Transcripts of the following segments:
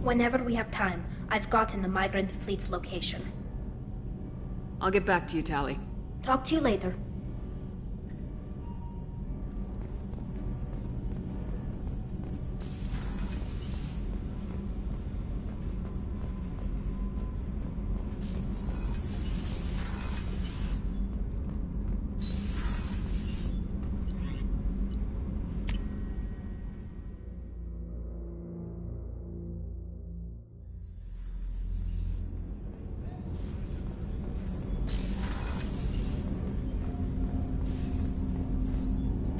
Whenever we have time, I've gotten the migrant fleet's location. I'll get back to you, Tali. Talk to you later.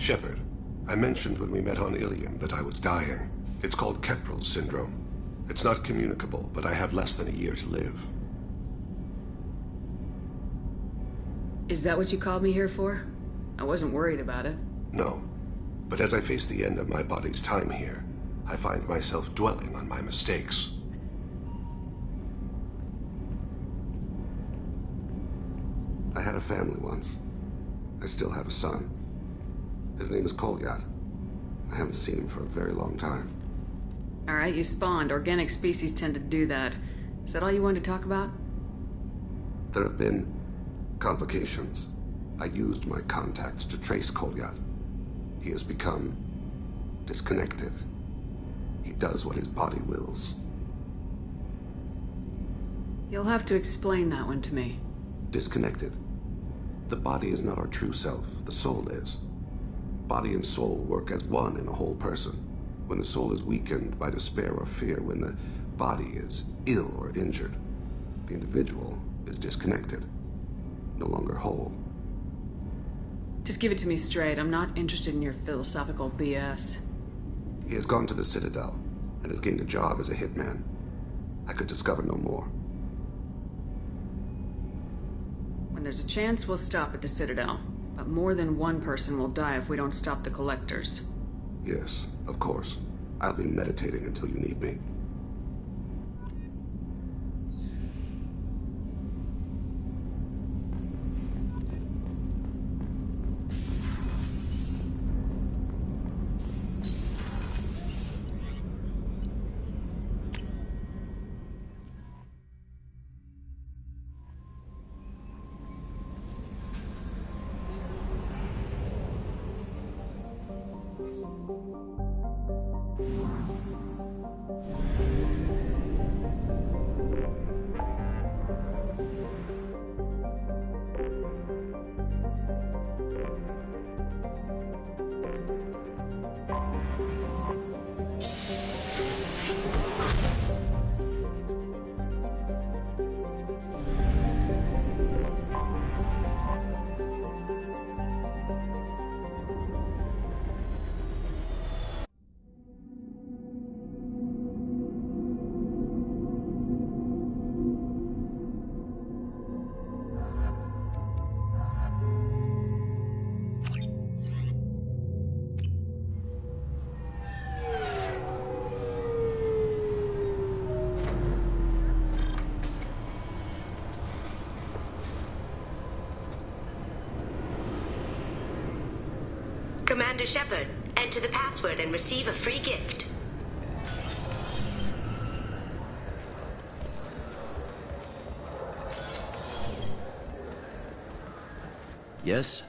Shepard, I mentioned when we met on Ilium that I was dying. It's called Kepral's syndrome. It's not communicable, but I have less than a year to live. Is that what you called me here for? I wasn't worried about it. No. But as I face the end of my body's time here, I find myself dwelling on my mistakes. I had a family once. I still have a son. His name is Kolyat. I haven't seen him for a very long time. Alright, you spawned. Organic species tend to do that. Is that all you wanted to talk about? There have been complications. I used my contacts to trace Kolyat. He has become disconnected. He does what his body wills. You'll have to explain that one to me. Disconnected. The body is not our true self. The soul is. Body and soul work as one in a whole person. When the soul is weakened by despair or fear, when the body is ill or injured, the individual is disconnected, no longer whole. Just give it to me straight. I'm not interested in your philosophical BS. He has gone to the Citadel and has gained a job as a hitman. I could discover no more. When there's a chance, we'll stop at the Citadel. But more than one person will die if we don't stop the collectors. Yes, of course. I'll be meditating until you need me. Commander Shepard, enter the password and receive a free gift. Yes?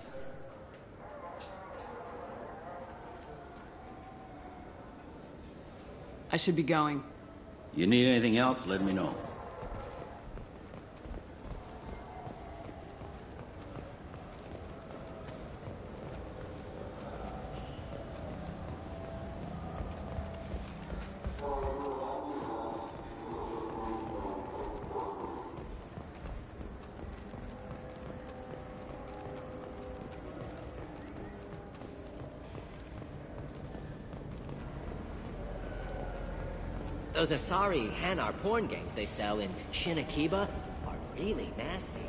I should be going. You need anything else, let me know. Those Asari Hanar porn games they sell in Shinakiba are really nasty.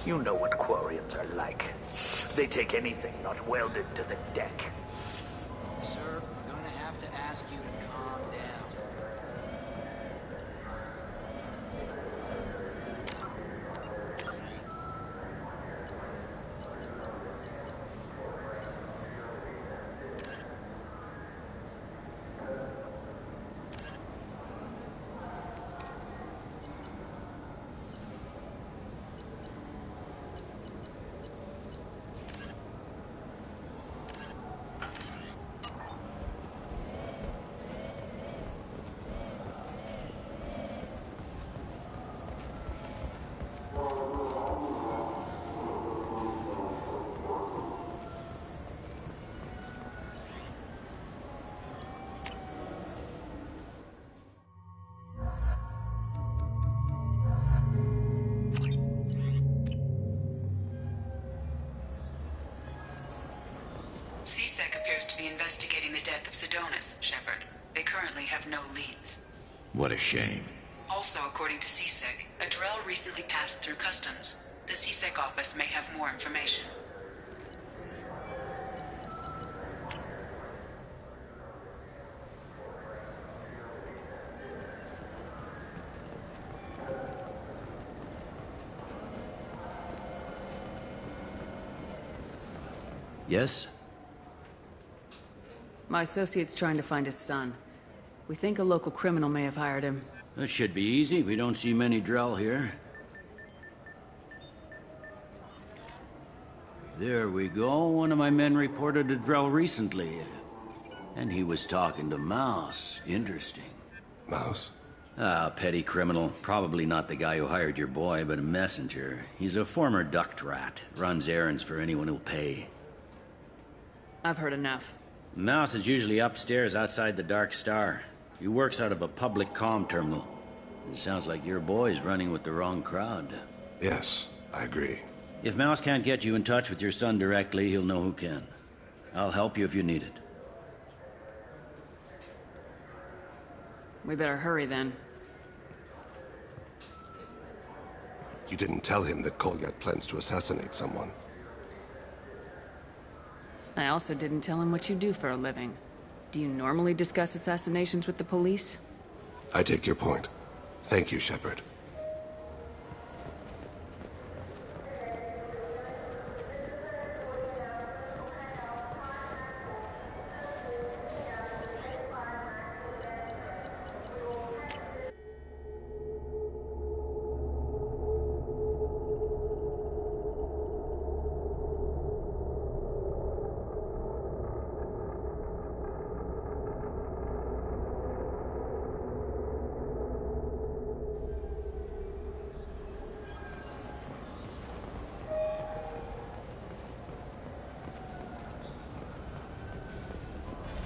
You know what Quarians are like. They take anything not welded to the deck. Sir, I'm gonna have to ask you to calm down. CSEC appears to be investigating the death of Sidonis, Shepard. They currently have no leads. What a shame. Also, according to CSEC, a Drell recently passed through customs. The CSEC office may have more information. Yes? My associate's trying to find his son. We think a local criminal may have hired him. That should be easy. We don't see many Drell here. There we go. One of my men reported a Drell recently. And he was talking to Mouse. Interesting. Mouse? Ah, petty criminal. Probably not the guy who hired your boy, but a messenger. He's a former duct rat. Runs errands for anyone who'll pay. I've heard enough. Mouse is usually upstairs outside the Dark Star. He works out of a public comm terminal. It sounds like your boy's running with the wrong crowd. Yes, I agree. If Mouse can't get you in touch with your son directly, he'll know who can. I'll help you if you need it. We better hurry then. You didn't tell him that Kolyat plans to assassinate someone. I also didn't tell him what you do for a living. Do you normally discuss assassinations with the police? I take your point. Thank you, Shepard.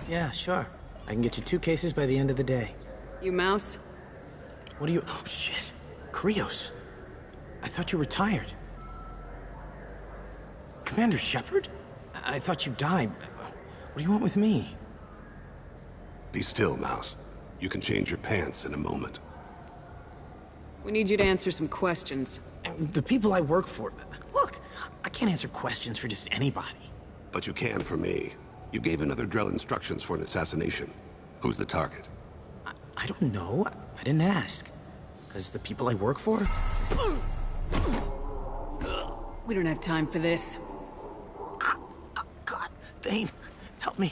Yeah, sure. I can get you 2 cases by the end of the day. You Mouse? What are you... Oh, shit. Krios. I thought you retired. Commander Shepard? I thought you died. What do you want with me? Be still, Mouse. You can change your pants in a moment. We need you to answer some questions. The people I work for... Look, I can't answer questions for just anybody. But you can for me. You gave another Drell instructions for an assassination. Who's the target? I don't know. I didn't ask. Because the people I work for? We don't have time for this. God, Thane, help me.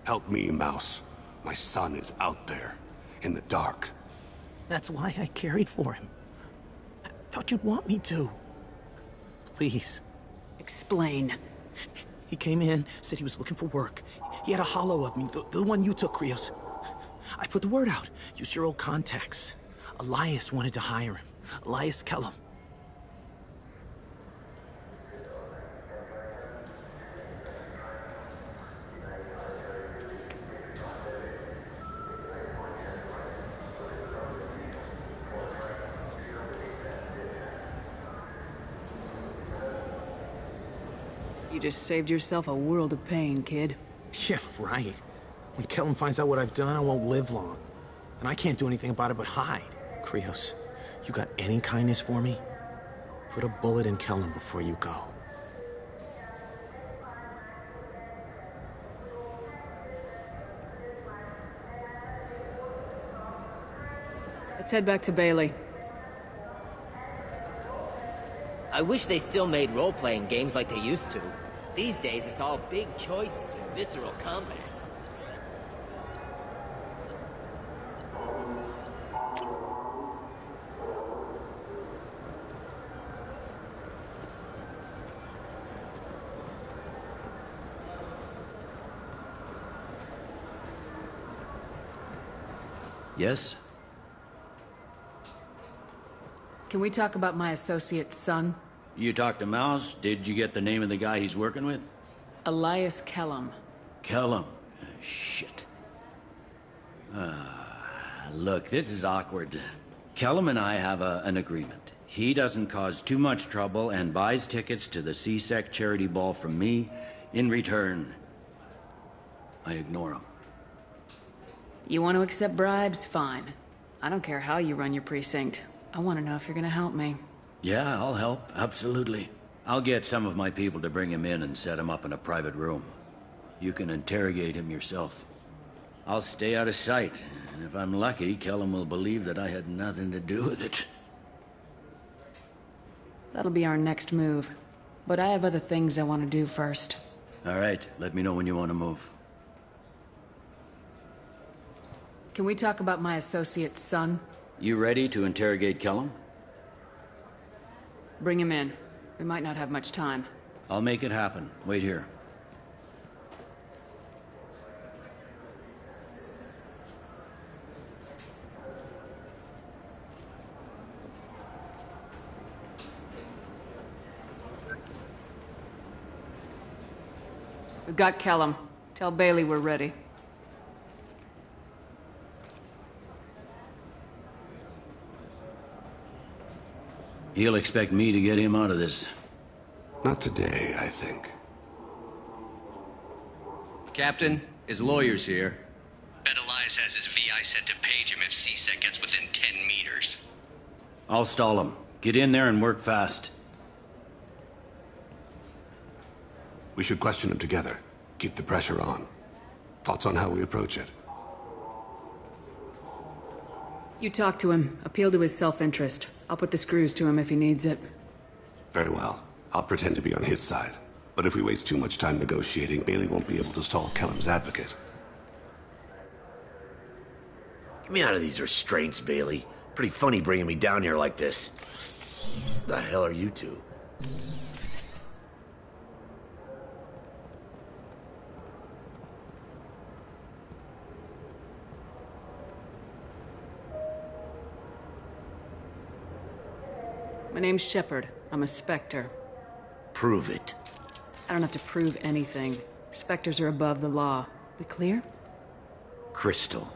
Help me, Mouse. My son is out there, in the dark. That's why I carried for him. I thought you'd want me to. Please. Explain. He came in, said he was looking for work. He had a holo of me, the one you took, Krios. I put the word out. Use your old contacts. Elias wanted to hire him. Elias Kellum. You just saved yourself a world of pain, kid. Yeah, right. When Kellum finds out what I've done, I won't live long. And I can't do anything about it but hide. Krios, you got any kindness for me? Put a bullet in Kellum before you go. Let's head back to Bailey. I wish they still made role-playing games like they used to. These days, it's all big choices and visceral combat. Yes? Can we talk about my associate's son? You talked to Mouse? Did you get the name of the guy he's working with? Elias Kellum. Kellum. Shit. Look, this is awkward. Kellum and I have an agreement. He doesn't cause too much trouble and buys tickets to the CSEC charity ball from me. In return, I ignore him. You want to accept bribes? Fine. I don't care how you run your precinct. I want to know if you're gonna help me. Yeah, I'll help. Absolutely. I'll get some of my people to bring him in and set him up in a private room. You can interrogate him yourself. I'll stay out of sight, and if I'm lucky, Kellum will believe that I had nothing to do with it. That'll be our next move. But I have other things I want to do first. All right, let me know when you want to move. Can we talk about my associate's son? You ready to interrogate Kellum? Bring him in. We might not have much time. I'll make it happen. Wait here. We've got Kellum. Tell Bailey we're ready. He'll expect me to get him out of this. Not today, I think. Captain, his lawyer's here. Bet Elias has his VI set to page him if CSEC gets within 10 meters. I'll stall him. Get in there and work fast. We should question him together. Keep the pressure on. Thoughts on how we approach it? You talk to him. Appeal to his self-interest. I'll put the screws to him if he needs it. Very well. I'll pretend to be on his side. But if we waste too much time negotiating, Bailey won't be able to stall Kellum's advocate. Get me out of these restraints, Bailey. Pretty funny bringing me down here like this. The hell are you two? My name's Shepard. I'm a Spectre. Prove it. I don't have to prove anything. Spectres are above the law. We clear? Crystal.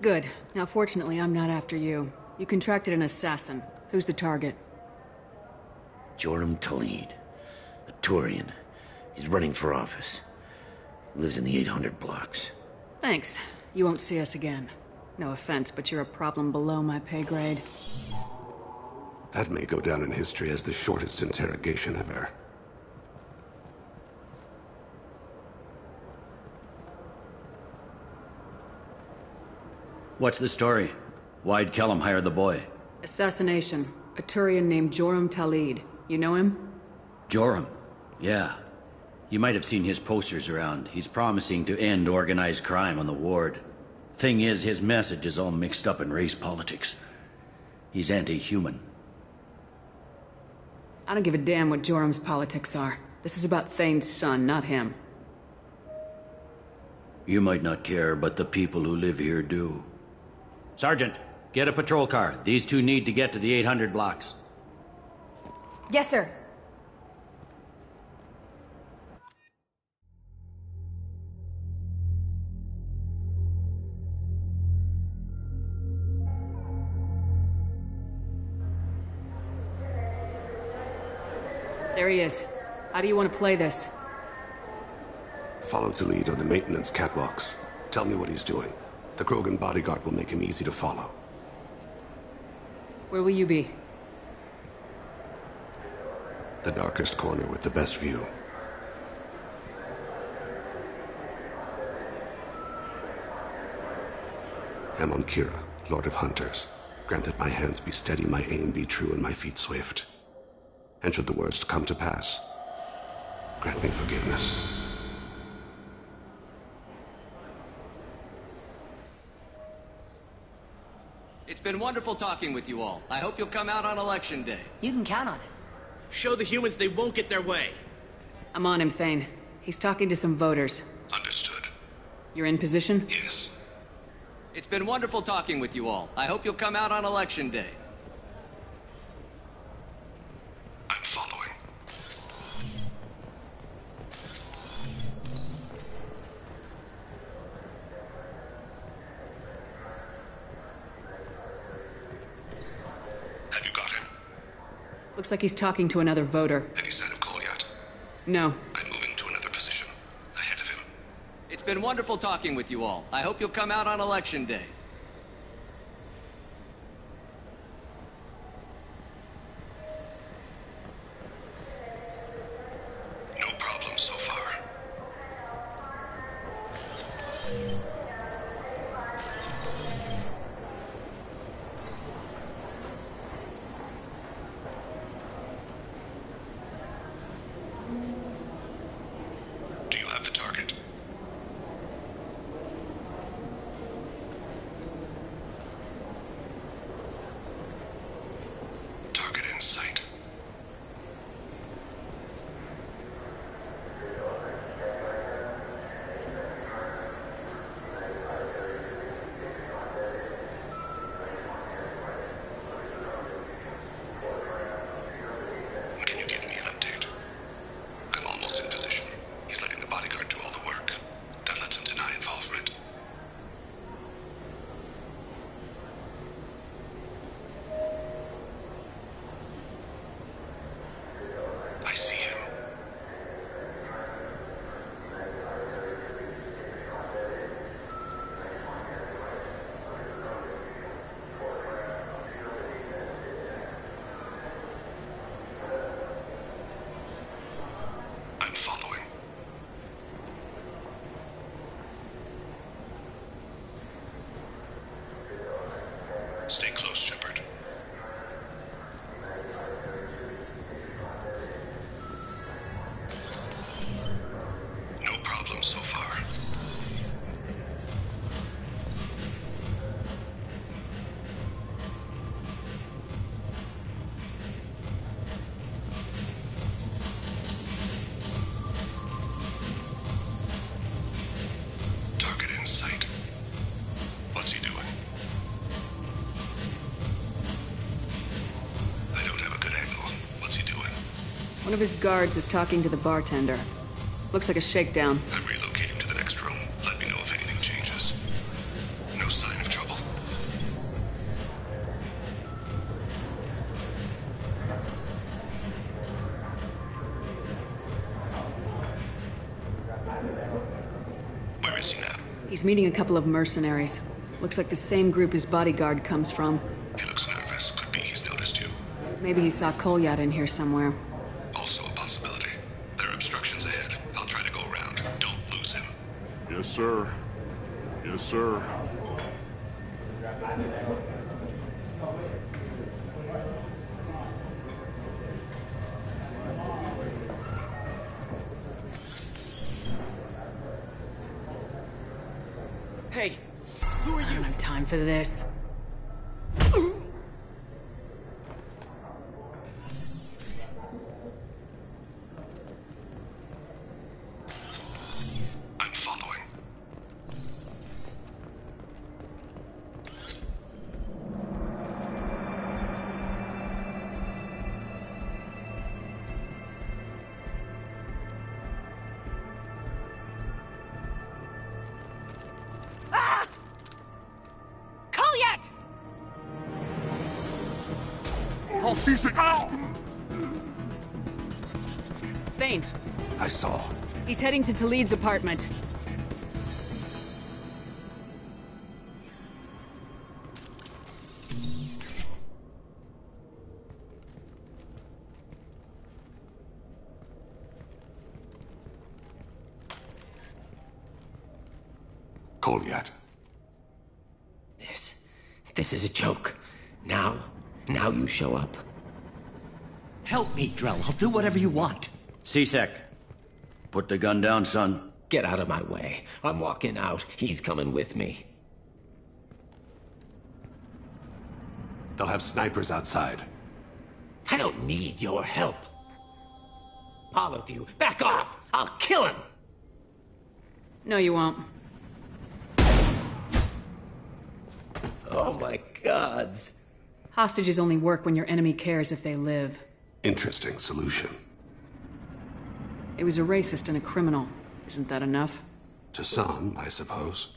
Good. Now, fortunately, I'm not after you. You contracted an assassin. Who's the target? Joram Talid. A Turian. He's running for office. Lives in the 800 blocks. Thanks. You won't see us again. No offense, but you're a problem below my pay grade. That may go down in history as the shortest interrogation ever. What's the story? Why'd Kellum hire the boy? Assassination. A Turian named Joram Talid. You know him? Joram? Yeah. You might have seen his posters around. He's promising to end organized crime on the ward. Thing is, his message is all mixed up in race politics. He's anti-human. I don't give a damn what Joram's politics are. This is about Thane's son, not him. You might not care, but the people who live here do. Sergeant, get a patrol car. These two need to get to the 800 blocks. Yes, sir. There he is. How do you want to play this? Follow Talid on the maintenance catwalks. Tell me what he's doing. The Krogan bodyguard will make him easy to follow. Where will you be? The darkest corner with the best view. Amon Kira, Lord of Hunters. Grant that my hands be steady, my aim be true, and my feet swift. And should the worst come to pass, grant me forgiveness. It's been wonderful talking with you all. I hope you'll come out on Election Day. You can count on it. Show the humans they won't get their way. I'm on him, Thane. He's talking to some voters. Understood. You're in position? Yes. It's been wonderful talking with you all. I hope you'll come out on Election Day. I'm following. Have you got him? Looks like he's talking to another voter. Any sign of call yet? No. I'm moving to another position. Ahead of him. It's been wonderful talking with you all. I hope you'll come out on Election Day. No problem so far. Do you have the target? Target in sight. Can you give me an update? I'm almost in position. He's letting the bodyguard do all the work. That lets him deny involvement. I see him. I'm following. Stay close, Shepard. No problem so far. Target in sight. What's he doing? I don't have a good angle. What's he doing? One of his guards is talking to the bartender. Looks like a shakedown. I'm relocating to the next room. Let me know if anything changes. No sign of trouble. Where is he now? He's meeting a couple of mercenaries. Looks like the same group his bodyguard comes from. He looks nervous. Could be he's noticed you. Maybe he saw Kolyat in here somewhere. Also a possibility. There are obstructions ahead. I'll try to go around. Don't lose him. Yes, sir. Yes, sir. Hey, who are I you? don't have time for this. I'm following. Kolyat! I'll seize it. Ow! Thane, I saw. he's heading to Talid's apartment. Kolyat. This is a joke. Now you show up. Help me, Drell. I'll do whatever you want. C-Sec, put the gun down, son. Get out of my way. I'm walking out. He's coming with me. They'll have snipers outside. I don't need your help. All of you, back off! I'll kill him! No, you won't. Oh my gods. Hostages only work when your enemy cares if they live. Interesting solution. He was a racist and a criminal. Isn't that enough? To some, I suppose.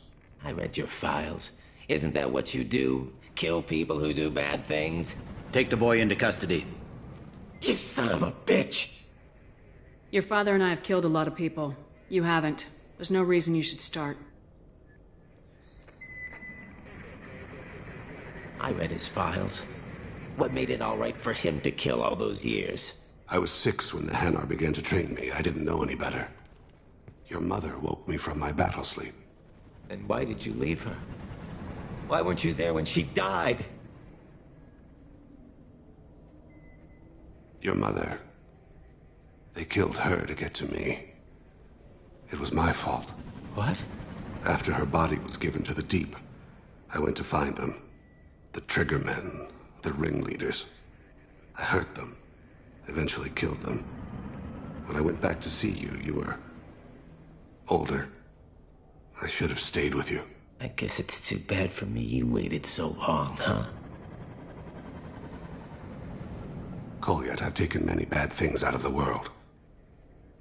I read your files. Isn't that what you do? Kill people who do bad things? Take the boy into custody. You son of a bitch! Your father and I have killed a lot of people. You haven't. There's no reason you should start. I read his files. What made it all right for him to kill all those years? I was 6 when the Hanar began to train me. I didn't know any better. Your mother woke me from my battle sleep. Then why did you leave her? Why weren't you there when she died? Your mother. They killed her to get to me. It was my fault. What? After her body was given to the Deep, I went to find them. The Triggermen, the ringleaders. I hurt them, eventually killed them. When I went back to see you, you were older. I should have stayed with you. I guess it's too bad for me you waited so long, huh? Kolyat, I've taken many bad things out of the world.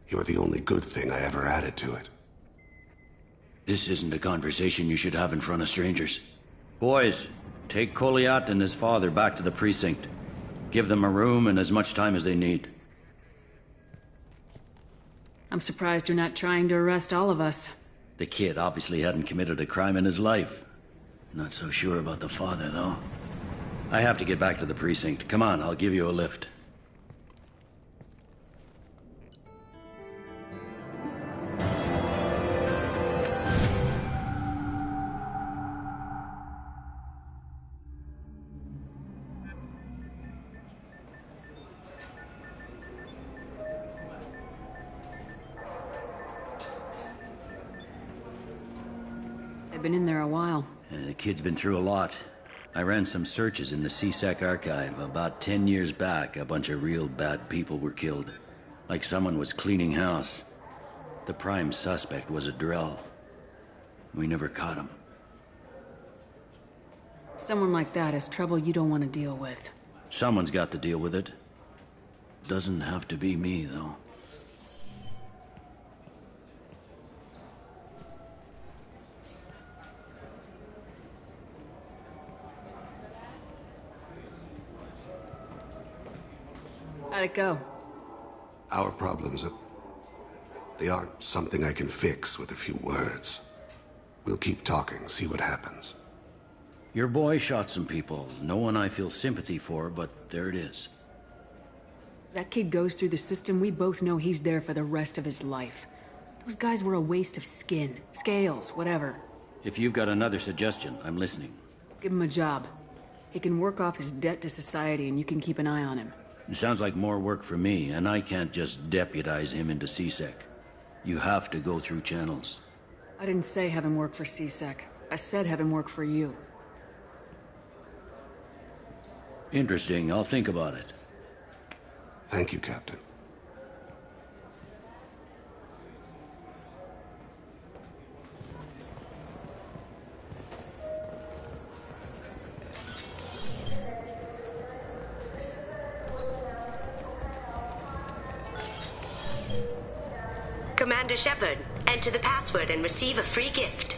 You're the only good thing I ever added to it. This isn't a conversation you should have in front of strangers. Boys, take Kolyat and his father back to the precinct. Give them a room and as much time as they need. I'm surprised you're not trying to arrest all of us. The kid obviously hadn't committed a crime in his life. Not so sure about the father, though. I have to get back to the precinct. Come on, I'll give you a lift. They've been in there a while. The kid's been through a lot. I ran some searches in the C-Sec archive. About 10 years back, a bunch of real bad people were killed. Like someone was cleaning house. The prime suspect was a Drell. We never caught him. Someone like that has trouble you don't want to deal with. Someone's got to deal with it. Doesn't have to be me, though. How'd it go? Our problems they aren't something I can fix with a few words. We'll keep talking, see what happens. Your boy shot some people. No one I feel sympathy for, but there it is. That kid goes through the system, we both know he's there for the rest of his life. Those guys were a waste of skin, scales, whatever. If you've got another suggestion, I'm listening. Give him a job. He can work off his debt to society and you can keep an eye on him. It sounds like more work for me, and I can't just deputize him into C-Sec. You have to go through channels. I didn't say have him work for C-Sec. I said have him work for you. Interesting. I'll think about it. Thank you, Captain. Commander Shepard, enter the password and receive a free gift.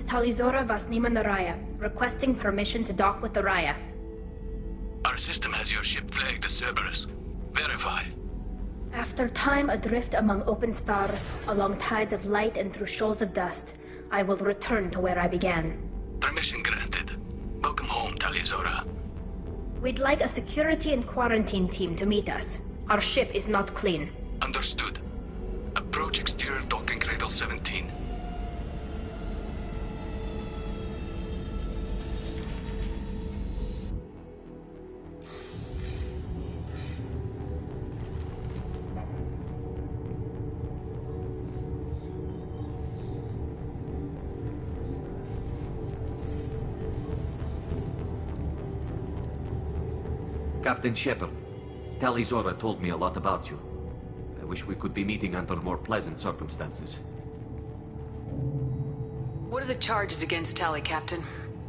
Talizora Vasnima Naraya, requesting permission to dock with the Raya. Our system has your ship flagged as Cerberus. Verify. After time adrift among open stars, along tides of light and through shoals of dust, I will return to where I began. Permission granted. Welcome home, Talizora. We'd like a security and quarantine team to meet us. Our ship is not clean. Understood. Approach exterior docking cradle 17. Captain Shepard, Talizora told me a lot about you. I wish we could be meeting under more pleasant circumstances. What are the charges against Tali, Captain?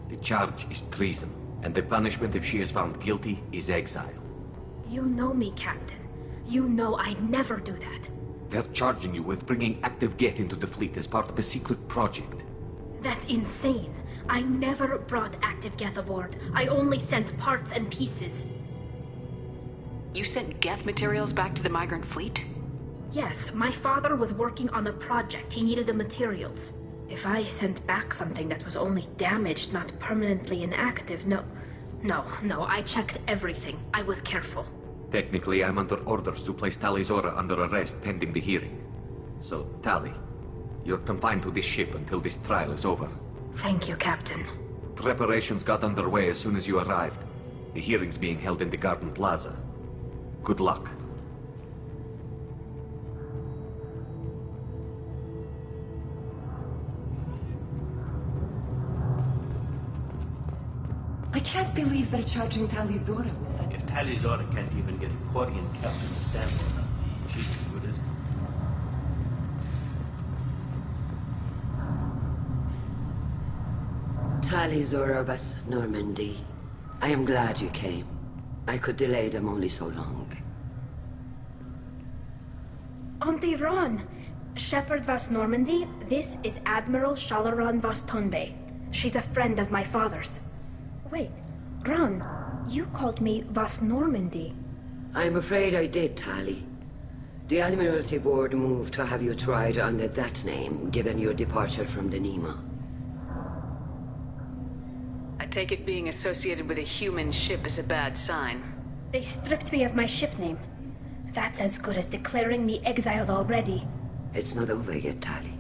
The charge is treason, and the punishment if she is found guilty is exile. You know me, Captain. You know I'd never do that. They're charging you with bringing active Geth into the fleet as part of a secret project. That's insane. I never brought active Geth aboard. I only sent parts and pieces. You sent Geth materials back to the migrant fleet? Yes, my father was working on a project. He needed the materials. If I sent back something that was only damaged, not permanently inactive, no, I checked everything. I was careful. Technically, I'm under orders to place Talizora under arrest pending the hearing. So, Tali, you're confined to this ship until this trial is over. Thank you, Captain. Preparations got underway as soon as you arrived. The hearing's being held in the Garden Plaza. Good luck. I can't believe they're charging Talizora with such... If Talizora can't even get a Quarian captain to stand for her, she's as good as... Talizora Vas Normandy. I am glad you came. I could delay them only so long. Auntie Ron! Shepard Vas Normandy, this is Admiral Shalaran Vas Tonbe. She's a friend of my father's. Wait, Ron, you called me Vas Normandy. I'm afraid I did, Tali. The Admiralty Board moved to have you tried under that name, given your departure from the Nema. I take it being associated with a human ship is a bad sign. They stripped me of my ship name. That's as good as declaring me exiled already. It's not over yet, Tali.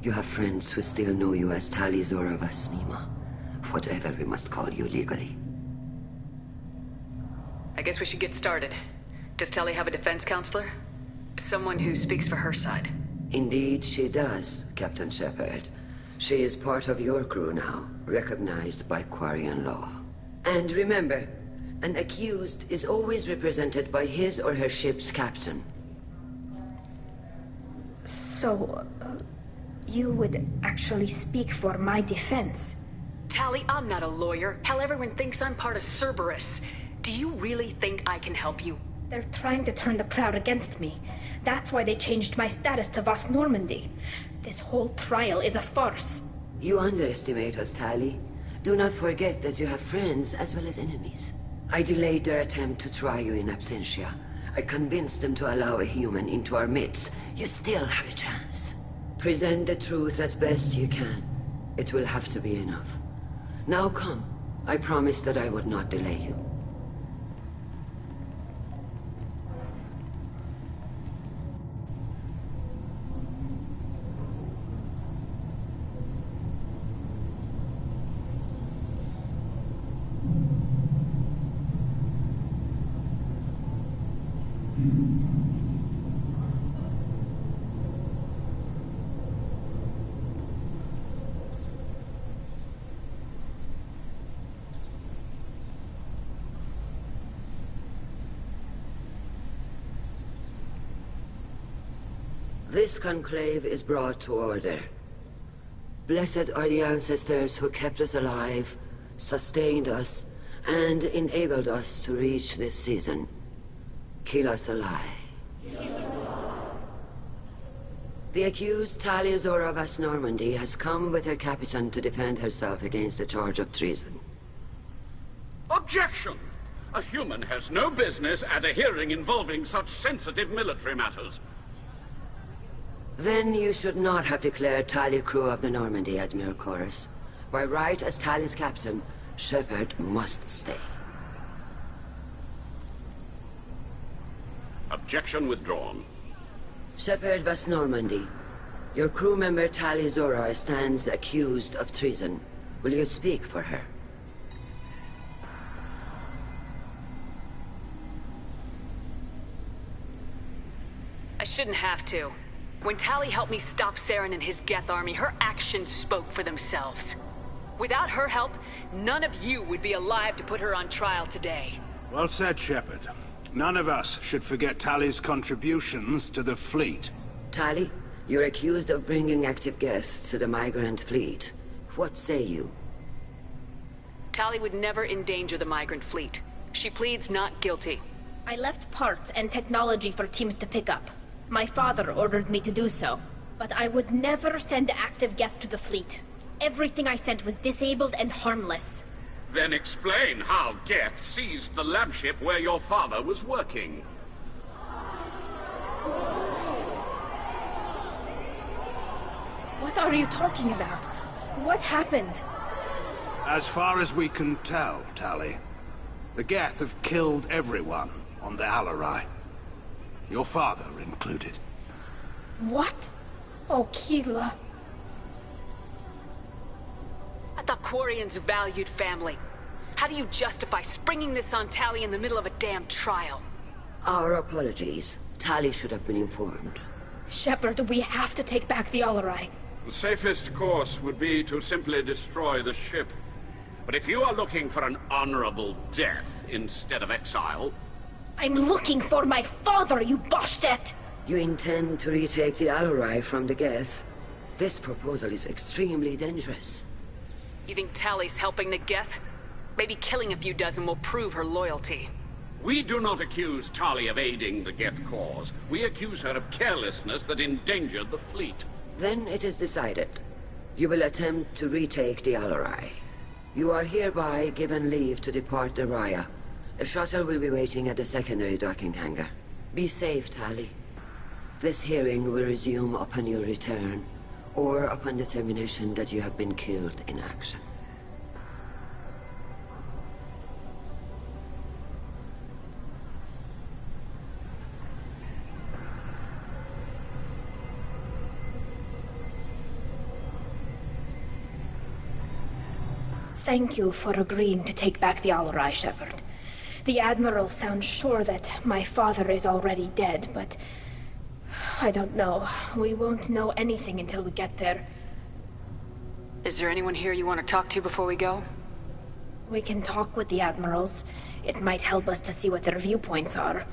You have friends who still know you as Talizora Vas Nema. Whatever we must call you legally. I guess we should get started. Does Tali have a defense counselor? Someone who speaks for her side? Indeed she does, Captain Shepard. She is part of your crew now, recognized by Quarian law. And remember, an accused is always represented by his or her ship's captain. So, you would actually speak for my defense? Tali, I'm not a lawyer. Hell, everyone thinks I'm part of Cerberus. Do you really think I can help you? They're trying to turn the crowd against me. That's why they changed my status to Vas Normandy. This whole trial is a farce. You underestimate us, Tali. Do not forget that you have friends as well as enemies. I delayed their attempt to try you in absentia. I convinced them to allow a human into our midst. You still have a chance. Present the truth as best you can. It will have to be enough. Now come. I promised that I would not delay you. This conclave is brought to order. Blessed are the ancestors who kept us alive, sustained us, and enabled us to reach this season. Kill us alive. The accused Talia Zora Vas Normandy has come with her captain to defend herself against a charge of treason. Objection! A human has no business at a hearing involving such sensitive military matters. Then you should not have declared Talia crew of the Normandy, Admiral Chorus. By right as Talia's captain, Shepard must stay. Objection withdrawn. Shepard Vas Normandy, your crew member Talia Zora stands accused of treason. Will you speak for her? I shouldn't have to. When Tali helped me stop Saren and his Geth army, her actions spoke for themselves. Without her help, none of you would be alive to put her on trial today. Well said, Shepard. None of us should forget Tali's contributions to the fleet. Tali, you're accused of bringing active Geth to the migrant fleet. What say you? Tali would never endanger the migrant fleet. She pleads not guilty. I left parts and technology for teams to pick up. My father ordered me to do so. But I would never send active Geth to the fleet. Everything I sent was disabled and harmless. Then explain how Geth seized the lab ship where your father was working. What are you talking about? What happened? As far as we can tell, Tali, the Geth have killed everyone on the Alarai. Your father included. What? Oh, Keela. I thought Quarians valued family. How do you justify springing this on Tali in the middle of a damn trial? Our apologies. Tali should have been informed. Shepard, we have to take back the Alarai. The safest course would be to simply destroy the ship. But if you are looking for an honorable death instead of exile... I'm looking for my father, you Boshtet! You intend to retake the Alarai from the Geth? This proposal is extremely dangerous. You think Tali's helping the Geth? Maybe killing a few dozen will prove her loyalty. We do not accuse Tali of aiding the Geth cause. We accuse her of carelessness that endangered the fleet. Then it is decided. You will attempt to retake the Alarai. You are hereby given leave to depart the Raya. A shuttle will be waiting at the secondary docking hangar. Be safe, Tali. This hearing will resume upon your return, or upon determination that you have been killed in action. Thank you for agreeing to take back the Alarai, Shepard. The Admiral sounds sure that my father is already dead, but... I don't know. We won't know anything until we get there. Is there anyone here you want to talk to before we go? We can talk with the Admirals. It might help us to see what their viewpoints are.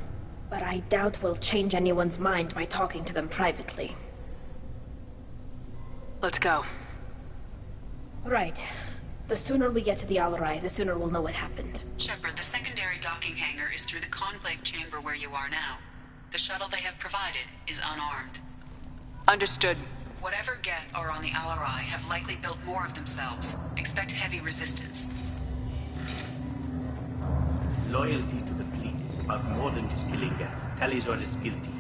But I doubt we'll change anyone's mind by talking to them privately. Let's go. Right. The sooner we get to the Alarai, the sooner we'll know what happened. Shepard, the secondary docking hangar is through the conclave chamber where you are now. The shuttle they have provided is unarmed. Understood. Whatever Geth are on the Alarai have likely built more of themselves. Expect heavy resistance. Loyalty to the fleet is about more than just killing Geth. Talizor is guilty.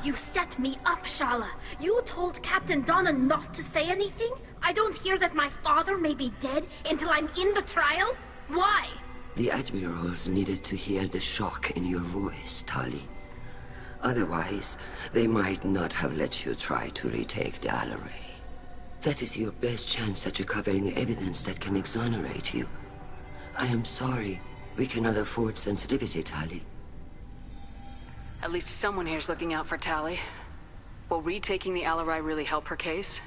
You set me up, Shala. You told Captain Donna not to say anything? I don't hear that my father may be dead until I'm in the trial? Why? The Admirals needed to hear the shock in your voice, Tali. Otherwise, they might not have let you try to retake the Alarai. That is your best chance at recovering evidence that can exonerate you. I am sorry. We cannot afford sensitivity, Tali. At least someone here's looking out for Tali. Will retaking the Alarai really help her case?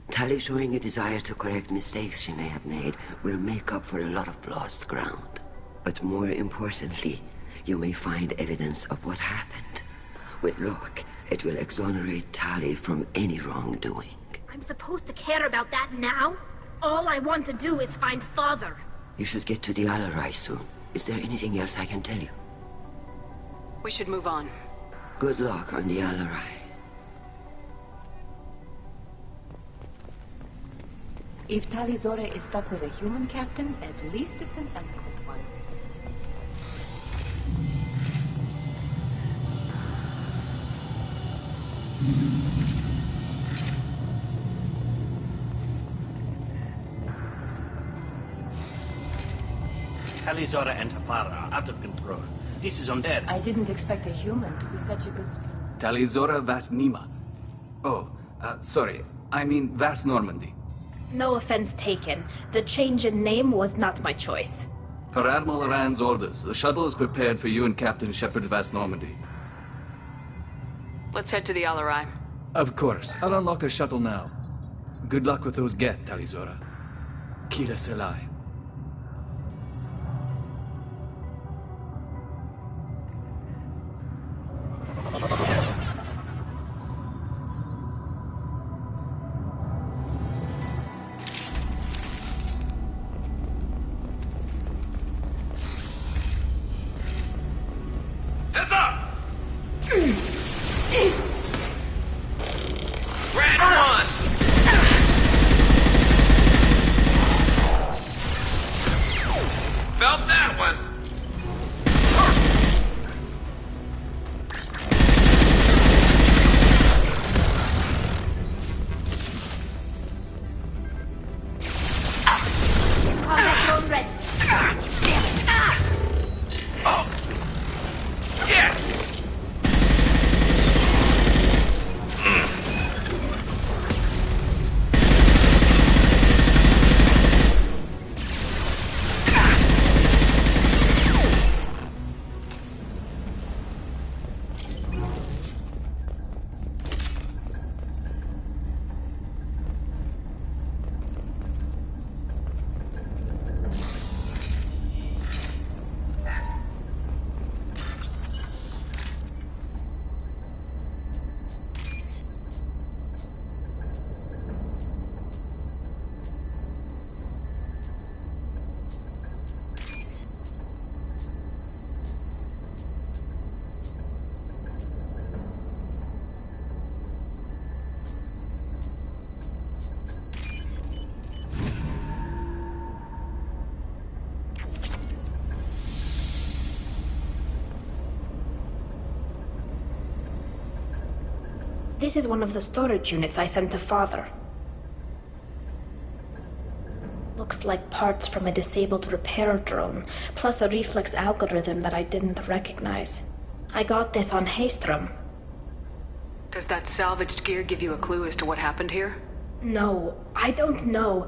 Tali showing a desire to correct mistakes she may have made will make up for a lot of lost ground. But more importantly, you may find evidence of what happened. With luck, it will exonerate Tali from any wrongdoing. I'm supposed to care about that now? All I want to do is find Father. You should get to the Alarai soon. Is there anything else I can tell you? We should move on. Good luck on the Alarai. If Talizora is stuck with a human captain, at least it's an eloquent one. Talizora and her father are out of control. This is undead. I didn't expect a human to be such a good spy. Talizora Vas Nima. Oh, sorry. I mean Vas Normandy. No offense taken. The change in name was not my choice. Per Admiral Rand's orders, the shuttle is prepared for you and Captain Shepard Vas Normandy. Let's head to the Alarai. Of course. I'll unlock the shuttle now. Good luck with those Geth, Talizora. Kila Selai. Heads up! Red one! Felt that one! Combat drone ready. Oh! Yeah! This is one of the storage units I sent to Father. Looks like parts from a disabled repair drone, plus a reflex algorithm that I didn't recognize. I got this on Haystrom. Does that salvaged gear give you a clue as to what happened here? No, I don't know.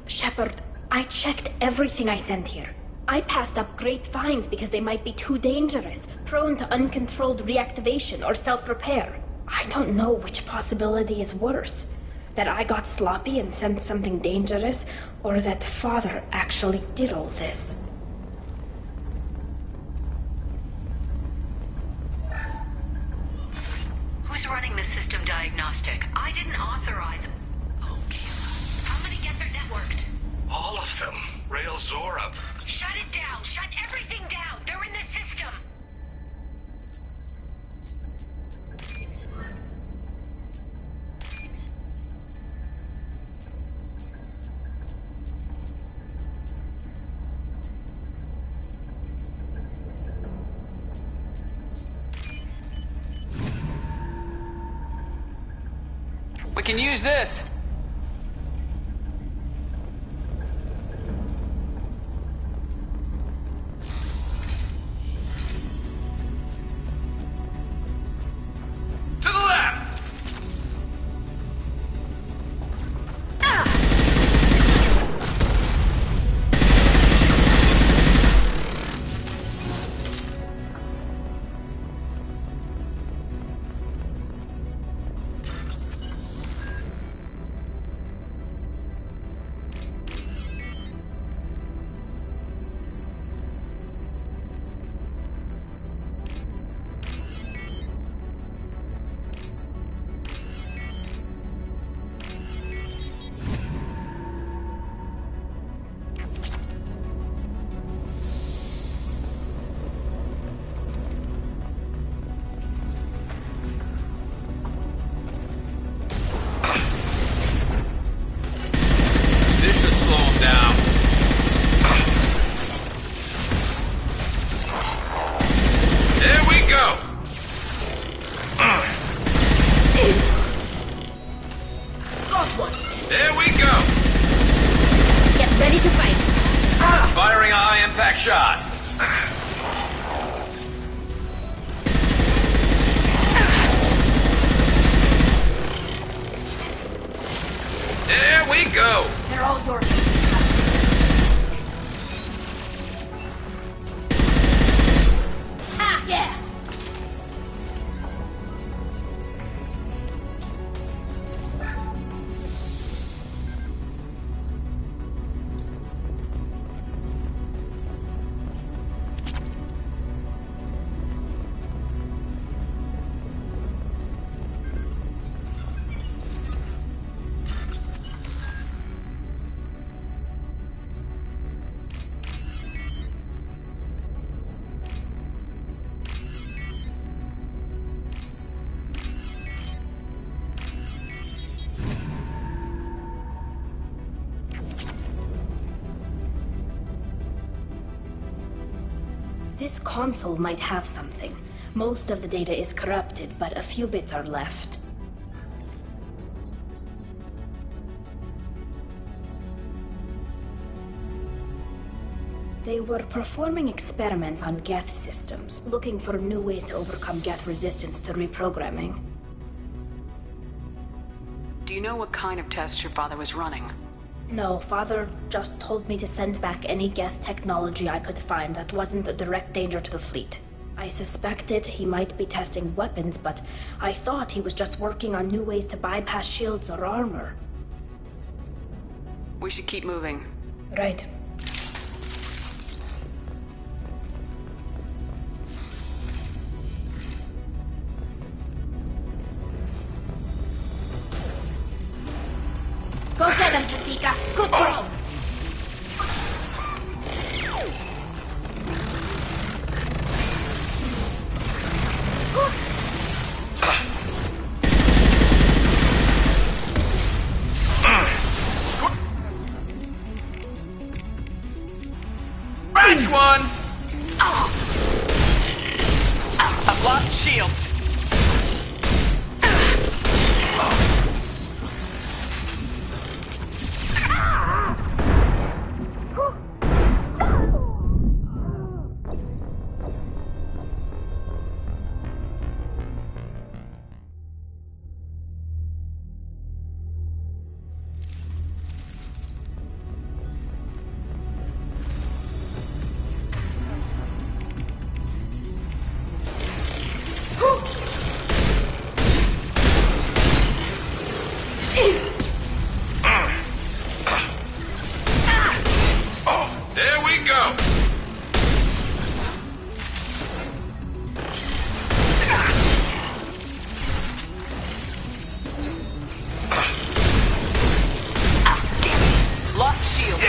Shepard, I checked everything I sent here. I passed up great finds because they might be too dangerous, prone to uncontrolled reactivation or self-repair. I don't know which possibility is worse. That I got sloppy and sent something dangerous, or that Father actually did all this. Who's running the system diagnostic? I didn't authorize. Oh, Kayla. How many get their networked? All of them. Rail Zora. Shut it down! Shut everything down! They're in the system! We can use this. To the left! go! Got one. There we go! Get ready to fight. Firing a high-impact shot. There we go! They're all yours. Ah, yeah! This console might have something. Most of the data is corrupted, but a few bits are left. They were performing experiments on Geth systems, looking for new ways to overcome Geth resistance to reprogramming. Do you know what kind of tests your father was running? No, Father just told me to send back any Geth technology I could find that wasn't a direct danger to the fleet. I suspected he might be testing weapons, but I thought he was just working on new ways to bypass shields or armor. We should keep moving. Right. Go get him, Chatika. Good throw. Range one! I've lost shields. There we go! Lost shield.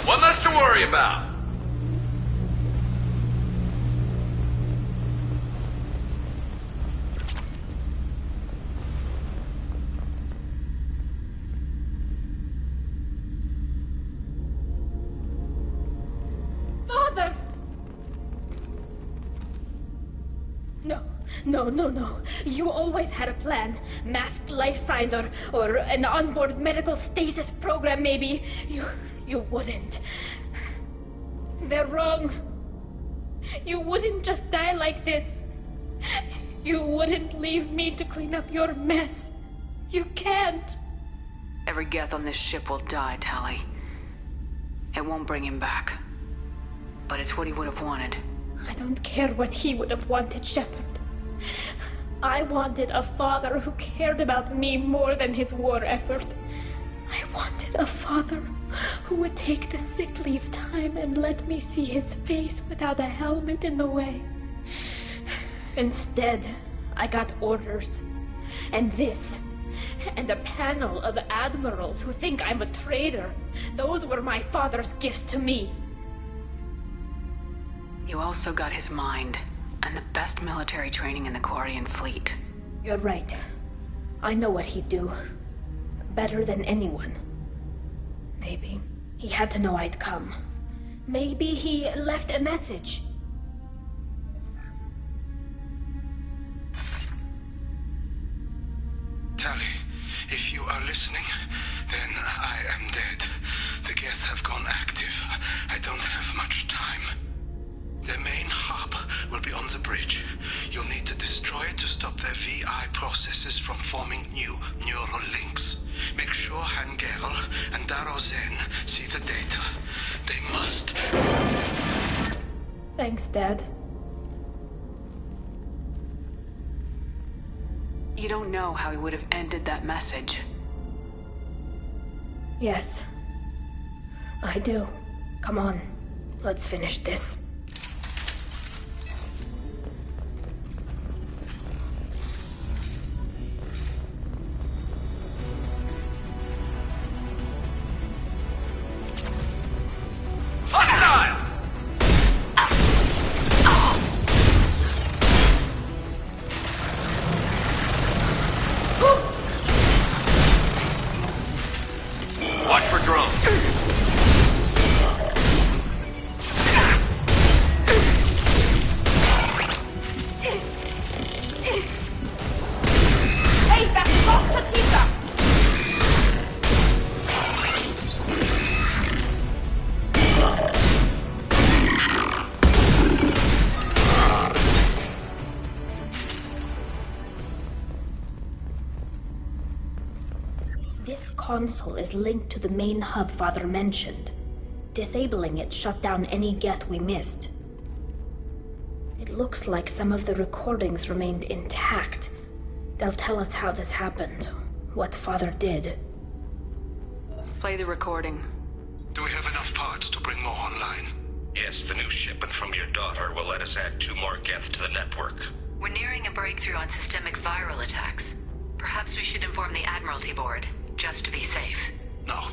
One less to worry about. Father! No. You always had a plan. Masked life signs or an onboard medical stasis program, maybe. You wouldn't. They're wrong. You wouldn't just die like this. You wouldn't leave me to clean up your mess. You can't. Every Geth on this ship will die, Tali. It won't bring him back. But it's what he would have wanted. I don't care what he would have wanted, Shepard. I wanted a father who cared about me more than his war effort. I wanted a father who would take the sick leave time and let me see his face without a helmet in the way. Instead, I got orders. And this. And a panel of admirals who think I'm a traitor. Those were my father's gifts to me. You also got his mind, and the best military training in the Quarian fleet. You're right. I know what he'd do. Better than anyone. Maybe he had to know I'd come. Maybe he left a message. Tali, if you are listening, then I am dead. The Geth have gone active. I don't have much time. Their main hub will be on the bridge. You'll need to destroy it to stop their VI processes from forming new neural links. Make sure Hangerl and Darozen see the data. They must. Thanks, Dad. You don't know how he would have ended that message. Yes. I do. Come on. Let's finish this. Console is linked to the main hub Father mentioned. Disabling it shut down any Geth we missed. It looks like some of the recordings remained intact. They'll tell us how this happened, what Father did. Play the recording. Do we have enough parts to bring more online? Yes, the new shipment from your daughter will let us add 2 more Geth to the network. We're nearing a breakthrough on systemic viral attacks. Perhaps we should inform the Admiralty Board. Just to be safe. No.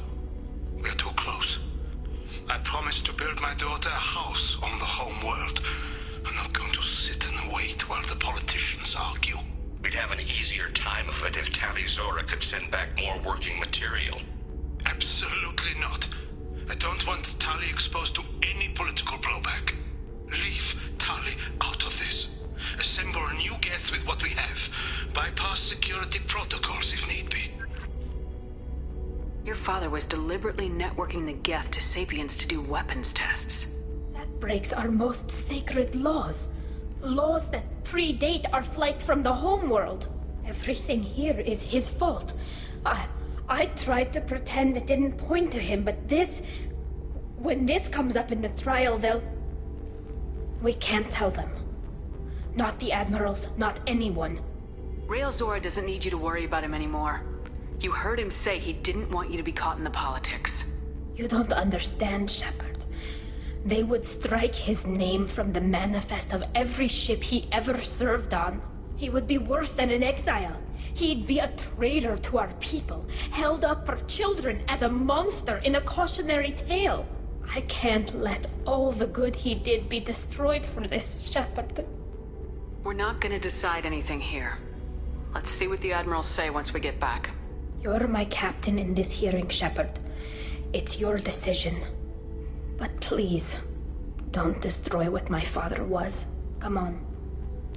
We're too close. I promised to build my daughter a house on the home world. I'm not going to sit and wait while the politicians argue. We'd have an easier time of it if Tali Zora could send back more working material. Absolutely not. I don't want Tali exposed to any political blowback. Leave Tali out of this. Assemble new Geth with what we have. Bypass security protocols if need be. Your father was deliberately networking the Geth to Sapiens to do weapons tests. That breaks our most sacred laws. Laws that predate our flight from the homeworld. Everything here is his fault. I tried to pretend it didn't point to him, but this... When this comes up in the trial, they'll... We can't tell them. Not the admirals, not anyone. Rael Zora doesn't need you to worry about him anymore. You heard him say he didn't want you to be caught in the politics. You don't understand, Shepard. They would strike his name from the manifest of every ship he ever served on. He would be worse than an exile. He'd be a traitor to our people, held up for children as a monster in a cautionary tale. I can't let all the good he did be destroyed for this, Shepard. We're not gonna decide anything here. Let's see what the admirals say once we get back. You're my captain in this hearing, Shepard. It's your decision. But please, don't destroy what my father was. Come on.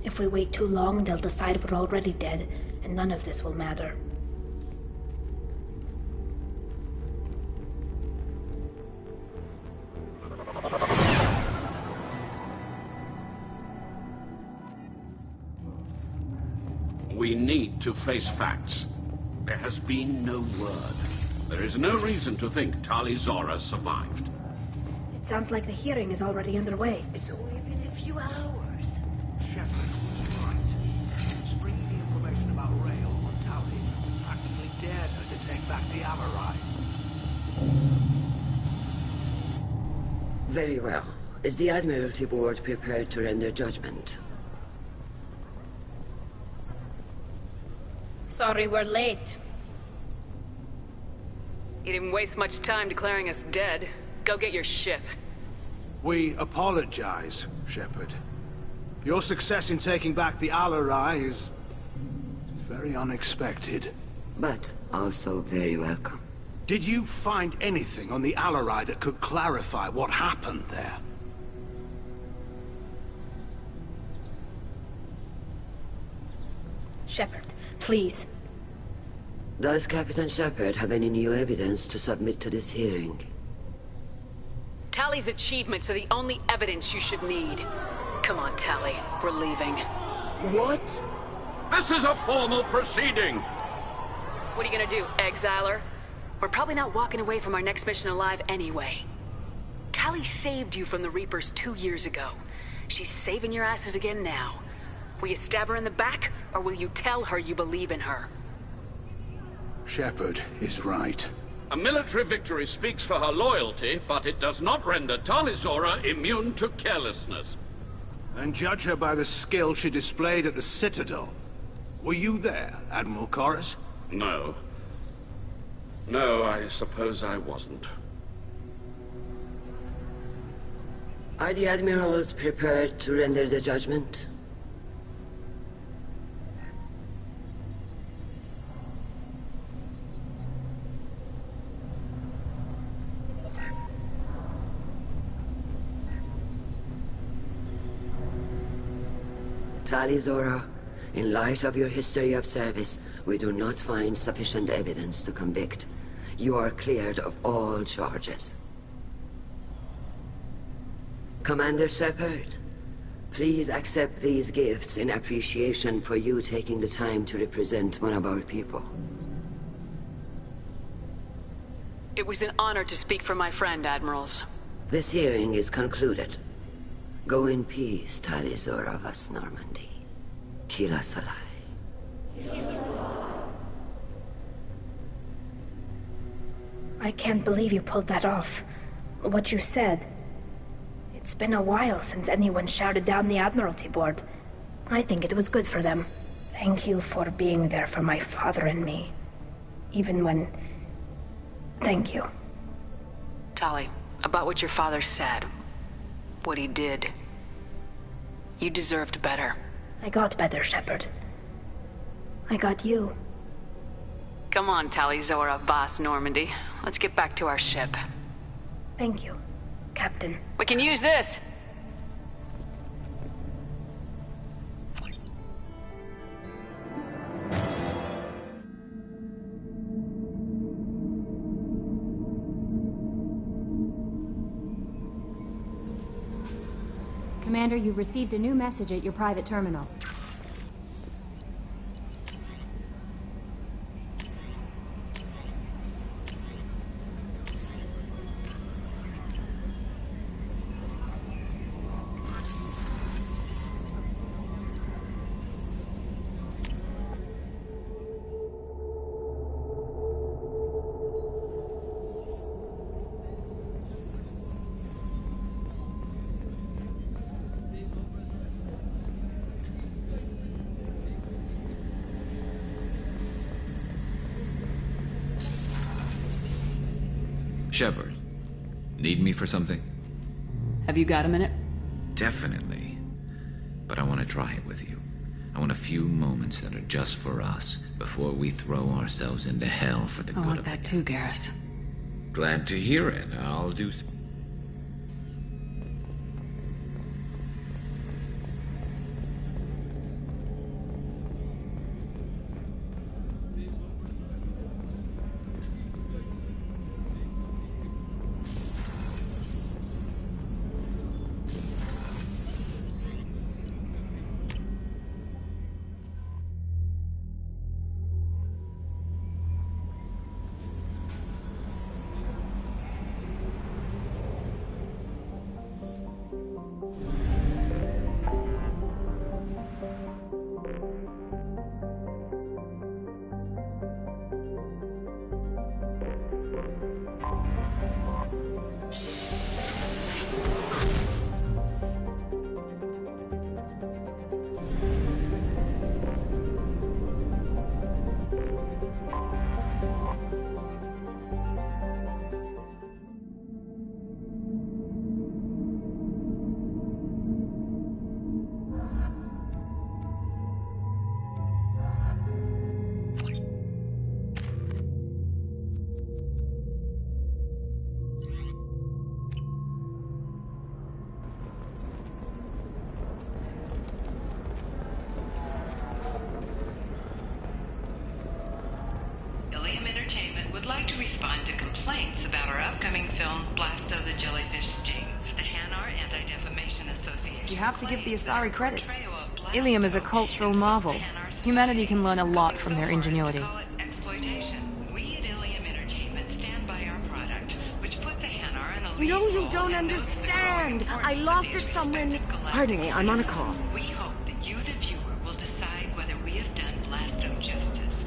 If we wait too long, they'll decide we're already dead, and none of this will matter. We need to face facts. There has been no word. There is no reason to think Tali Zora survived. It sounds like the hearing is already underway. It's only been a few hours. Shepard was right. Spring Very well. Is the Admiralty Board prepared to render judgment? Sorry we're late. You didn't waste much time declaring us dead. Go get your ship. We apologize, Shepard. Your success in taking back the Alarai is very unexpected. But also very welcome. Did you find anything on the Alarai that could clarify what happened there? Shepard, please. Does Captain Shepard have any new evidence to submit to this hearing? Tally's achievements are the only evidence you should need. Come on, Tally. We're leaving. What? This is a formal proceeding! What are you gonna do, exile her? We're probably not walking away from our next mission alive anyway. Tally saved you from the Reapers 2 years ago. She's saving your asses again now. Will you stab her in the back, or will you tell her you believe in her? Shepard is right. A military victory speaks for her loyalty, but it does not render Talizora immune to carelessness. And judge her by the skill she displayed at the Citadel. Were you there, Admiral Chorus? No. No, I suppose I wasn't. Are the Admirals prepared to render the judgment? Talizora, in light of your history of service, we do not find sufficient evidence to convict. You are cleared of all charges. Commander Shepard, please accept these gifts in appreciation for you taking the time to represent one of our people. It was an honor to speak for my friend, Admirals. This hearing is concluded. Go in peace, Talizora vas Normandy. Kila Salai. I can't believe you pulled that off. What you said. It's been a while since anyone shouted down the Admiralty Board. I think it was good for them. Thank you for being there for my father and me. Even when... Thank you. Tali, about what your father said. What he did. You deserved better. I got better, Shepard. I got you. Come on, Talizora vas Normandy. Let's get back to our ship. Thank you, Captain. We can use this! Commander, you've received a new message at your private terminal. Shepard, need me for something? Have you got a minute? Definitely. But I want to try it with you. I want a few moments that are just for us before we throw ourselves into hell for the I good want of that too, Garrus. Glad to hear it. I'll do... would like to respond to complaints about our upcoming film, Blast of the Jellyfish Stings. The Hanar Anti-Defamation Association. You have to give the Asari credit. Ilium is a cultural marvel. Humanity can learn a lot from their ingenuity. We at Ilium Entertainment stand by our product, which puts a Hanar in a lead No, you role don't in the understand. growing I importance lost of these it somewhere. respected Pardon me, I'm on a galactic call. systems. We hope that you, the viewer, will decide whether we have done Blasto justice.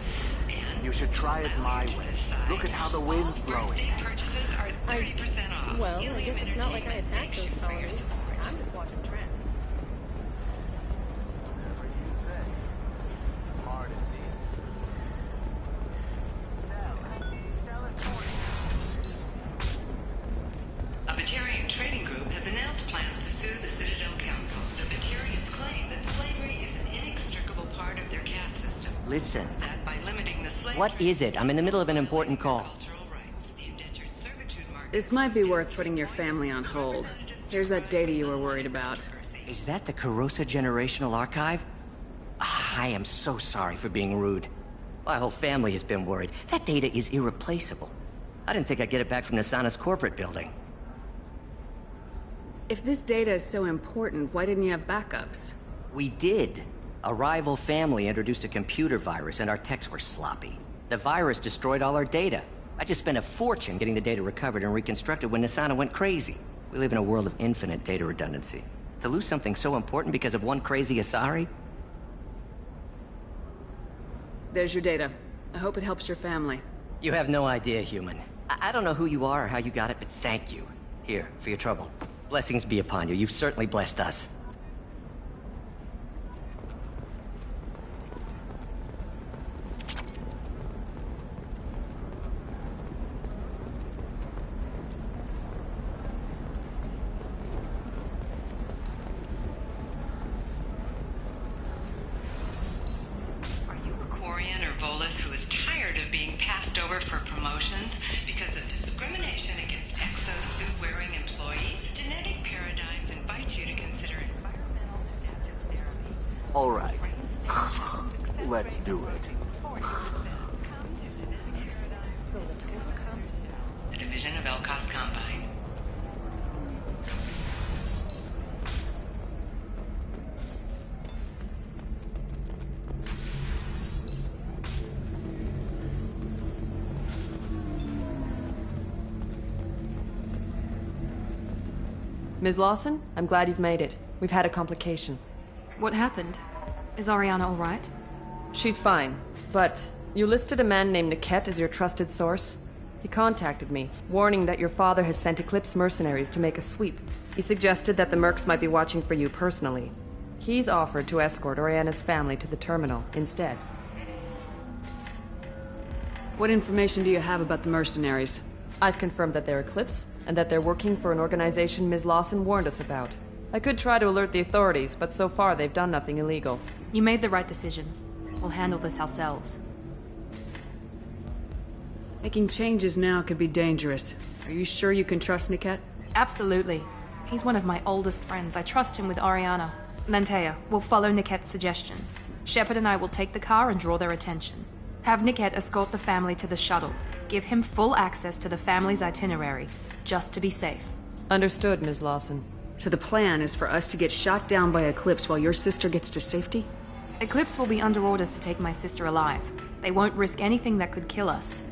And you should try it my way. Look at how the wind's blowing. first-day purchases are 30% off. Well, I Ilium guess it's not like I Entertainment attacked thanks those you for your colonies. support. I'm just watching trends. A Batarian trading group has announced plans to sue the Citadel Council. The Batarians claim that slavery is an inextricable part of their caste system. Listen. That by limiting the slave What is it? I'm in the middle of an important call. This might be worth putting your family on hold. Here's that data you were worried about. Is that the Carosa Generational Archive? I am so sorry for being rude. My whole family has been worried. That data is irreplaceable. I didn't think I'd get it back from Nasana's corporate building. If this data is so important, why didn't you have backups? We did. A rival family introduced a computer virus and our techs were sloppy. The virus destroyed all our data. I just spent a fortune getting the data recovered and reconstructed when Nasana went crazy. We live in a world of infinite data redundancy. To lose something so important because of one crazy Asari? There's your data. I hope it helps your family. You have no idea, human. I don't know who you are or how you got it, but thank you. Here, for your trouble. Blessings be upon you. You've certainly blessed us. Who is tired of being passed over for promotions because of discrimination against exosuit-wearing employees? Genetic paradigms invite you to consider environmental adaptive therapy. All right. Let's do it. So the total come? A division of Elkos Combine. Ms. Lawson, I'm glad you've made it. We've had a complication. What happened? Is Ariana all right? She's fine, but you listed a man named Niket as your trusted source. He contacted me, warning that your father has sent Eclipse mercenaries to make a sweep. He suggested that the Mercs might be watching for you personally. He's offered to escort Oriana's family to the terminal instead. What information do you have about the mercenaries? I've confirmed that they're Eclipse, and that they're working for an organization Ms. Lawson warned us about. I could try to alert the authorities, but so far they've done nothing illegal. You made the right decision. We'll handle this ourselves. Making changes now could be dangerous. Are you sure you can trust Niket? Absolutely. He's one of my oldest friends. I trust him with Ariana. Lantea, we'll follow Niket's suggestion. Shepard and I will take the car and draw their attention. Have Niket escort the family to the shuttle. Give him full access to the family's itinerary, just to be safe. Understood, Ms. Lawson. So the plan is for us to get shot down by Eclipse while your sister gets to safety? Eclipse will be under orders to take my sister alive. They won't risk anything that could kill us.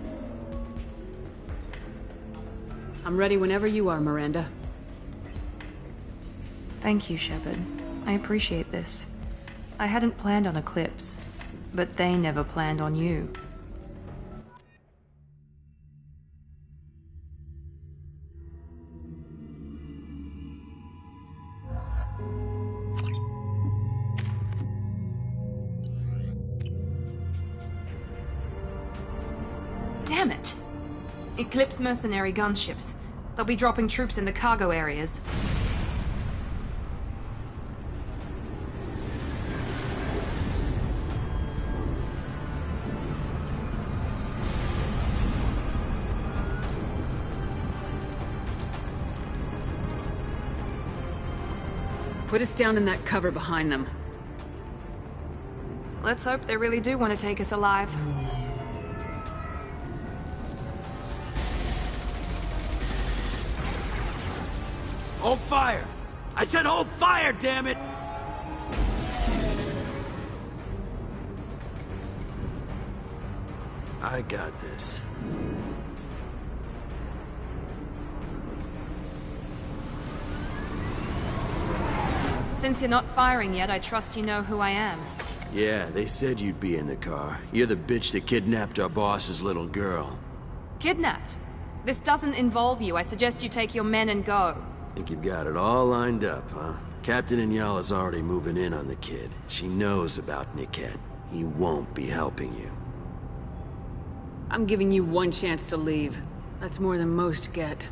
I'm ready whenever you are, Miranda. Thank you, Shepard. I appreciate this. I hadn't planned on Eclipse, but they never planned on you. Damn it! Eclipse mercenary gunships. They'll be dropping troops in the cargo areas. Put us down in that cover behind them. Let's hope they really do want to take us alive. Hold fire! I said hold fire, damn it! I got this. Since you're not firing yet, I trust you know who I am. Yeah, they said you'd be in the car. You're the bitch that kidnapped our boss's little girl. Kidnapped? This doesn't involve you. I suggest you take your men and go. Think you've got it all lined up, huh? Captain Inyala's already moving in on the kid. She knows about Niket. He won't be helping you. I'm giving you one chance to leave. That's more than most get.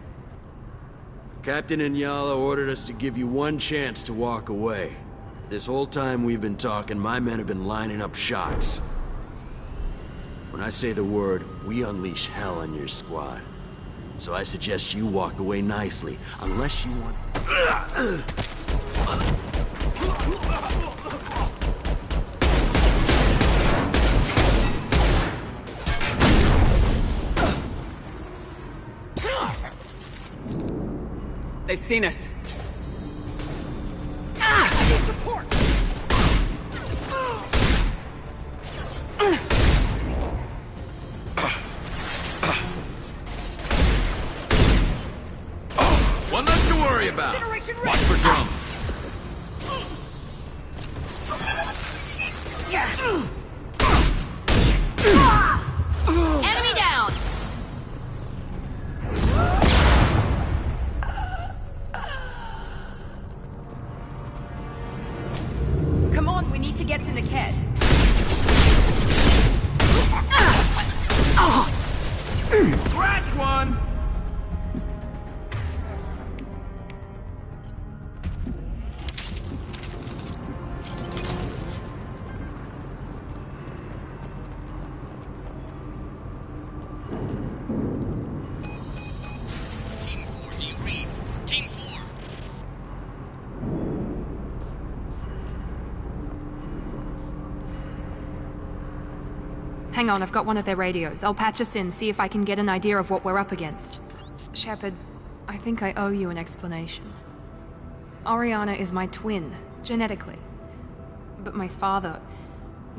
Captain Inyala ordered us to give you one chance to walk away. This whole time we've been talking, my men have been lining up shots. When I say the word, we unleash hell on your squad. So I suggest you walk away nicely, unless you want... They've seen us. I need support! One less to worry about. Watch for drum. Enemy down! Come on, we need to get to Niket. Scratch one! Team 4, do you read? Team 4. Hang on, I've got one of their radios. I'll patch us in, see if I can get an idea of what we're up against. Shepard, I think I owe you an explanation. Oriana is my twin, genetically. But my father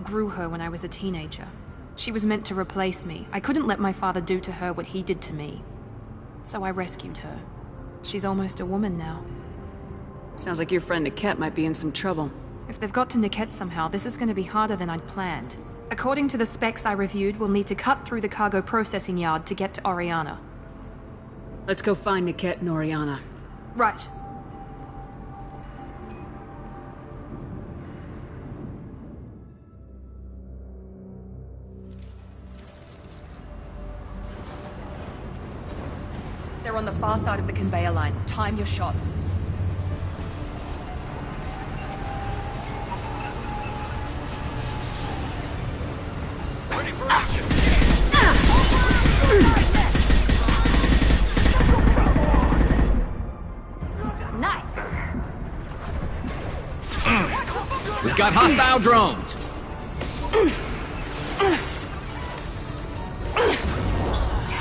grew her when I was a teenager. She was meant to replace me. I couldn't let my father do to her what he did to me. So I rescued her. She's almost a woman now. Sounds like your friend Niket might be in some trouble. If they've got to Niket somehow, this is going to be harder than I'd planned. According to the specs I reviewed, we'll need to cut through the cargo processing yard to get to Oriana. Let's go find Niket and Oriana. Right. They're on the far side of the conveyor line. Time your shots. Ready for action! Nice. We've got hostile drones!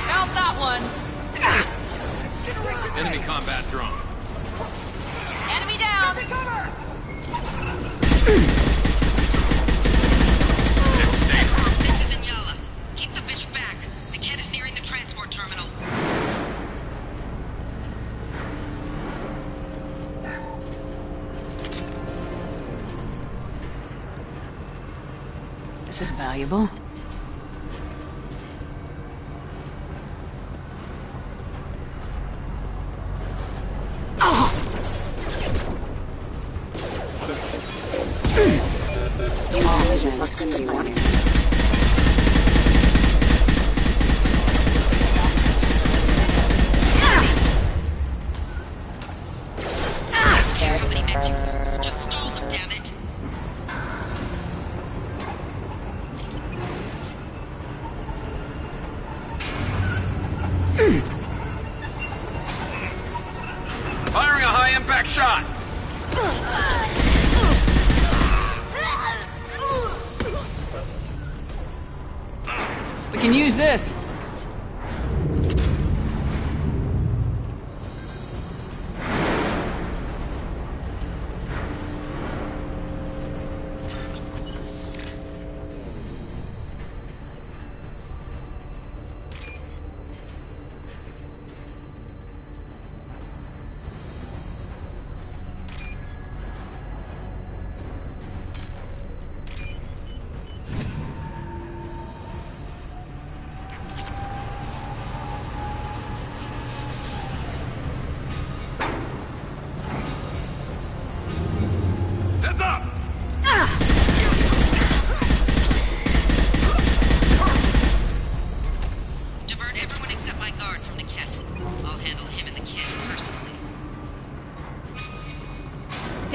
Found that one! Enemy combat drone. Enemy down! This is Inyala. Keep the bitch back. The kid is nearing the transport terminal. This is valuable. Proximity warning. Everybody meant you fools. Just stall them, damn it. Firing a high-impact shot! We can use this.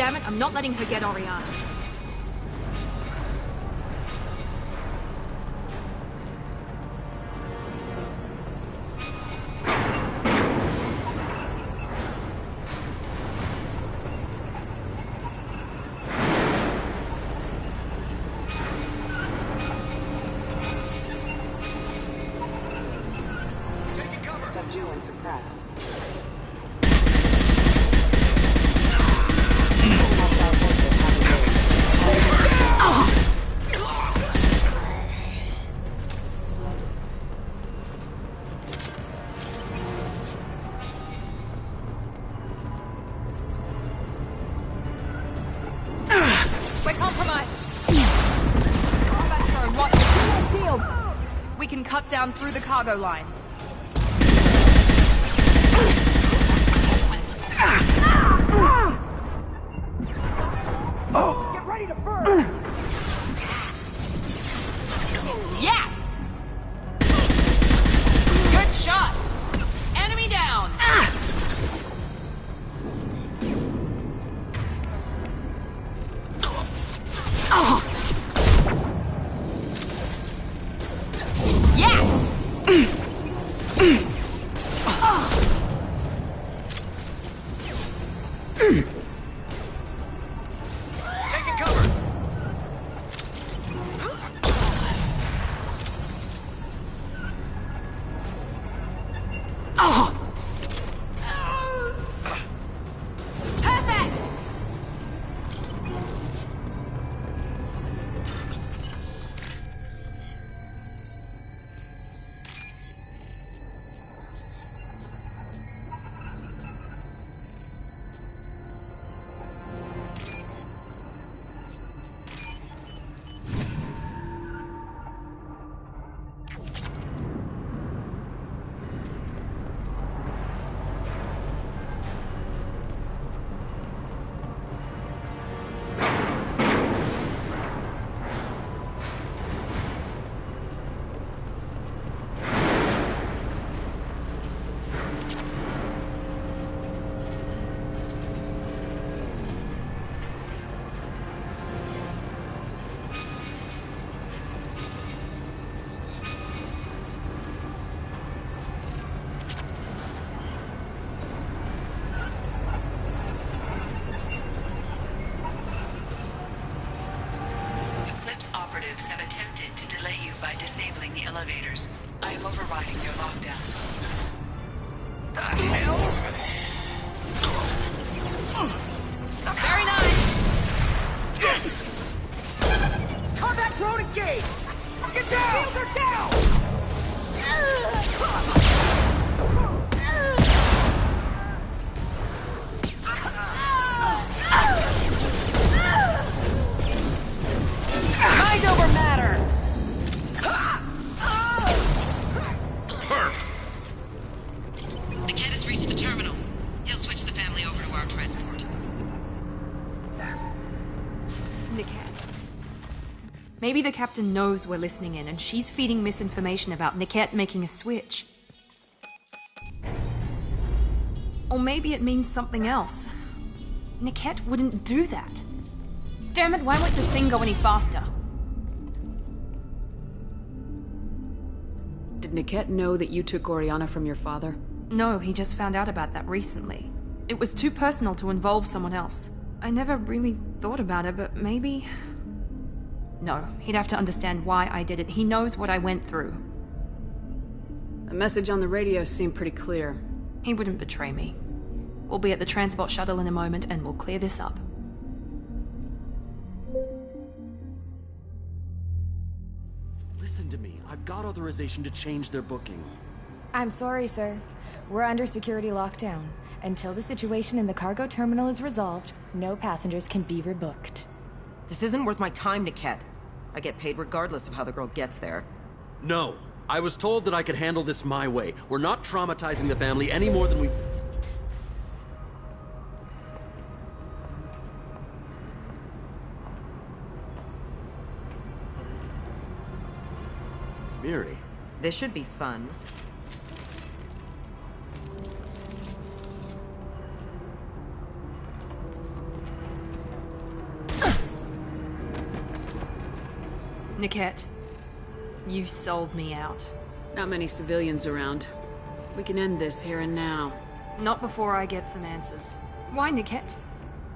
Damn it, I'm not letting her get Oriana. Subdue and suppress. We're compromised. Combat drone, watch the field. We can cut down through the cargo line. Get ready to burn! Yes! Good shot! Enemy down! Yes! Taking cover! Perfect! Operatives have attempted to delay you by disabling the elevators. I am overriding your lockdown. The hell? Very nice! Combat drone engaged! Get down! Shields are down! Mind over matter! The kid has reached the terminal. He'll switch the family over to our transport. Niket. Maybe the captain knows we're listening in, and she's feeding misinformation about Niket making a switch. Or maybe it means something else. Niket wouldn't do that. Damn it, why won't this thing go any faster? Did Niket know that you took Oriana from your father? No, he just found out about that recently. It was too personal to involve someone else. I never really thought about it, but maybe... No, he'd have to understand why I did it. He knows what I went through. The message on the radio seemed pretty clear. He wouldn't betray me. We'll be at the transport shuttle in a moment, and we'll clear this up. Listen to me. I've got authorization to change their booking. I'm sorry, sir. We're under security lockdown. Until the situation in the cargo terminal is resolved, no passengers can be rebooked. This isn't worth my time, Niket. I get paid regardless of how the girl gets there. No. I was told that I could handle this my way. We're not traumatizing the family any more than we... Miri. This should be fun. Niket, you sold me out. Not many civilians around. We can end this here and now. Not before I get some answers. Why, Niket?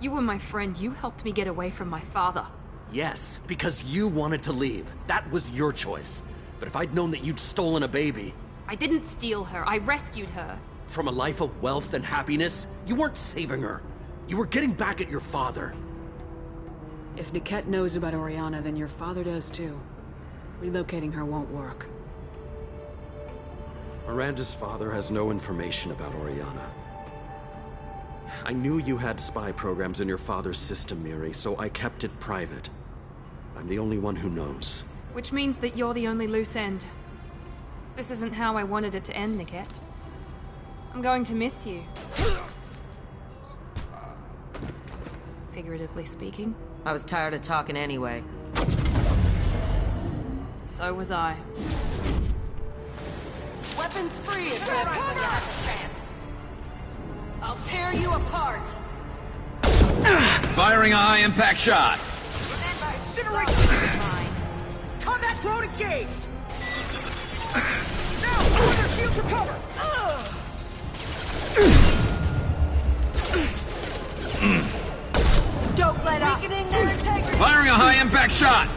You were my friend. You helped me get away from my father. Yes, because you wanted to leave. That was your choice. But if I'd known that you'd stolen a baby... I didn't steal her. I rescued her. From a life of wealth and happiness, you weren't saving her. You were getting back at your father. If Niket knows about Oriana, then your father does too. Relocating her won't work. Miranda's father has no information about Oriana. I knew you had spy programs in your father's system, Miri, so I kept it private. I'm the only one who knows. Which means that you're the only loose end. This isn't how I wanted it to end, Niket. I'm going to miss you. Figuratively speaking. I was tired of talking anyway. So was I. Weapons free if you ever have a chance. I'll tear you apart. Firing a high-impact shot. Incineration mine. Combat drone engaged. Now, other shields recover. Don't let up. Weakening their integrity. Firing a high-impact shot.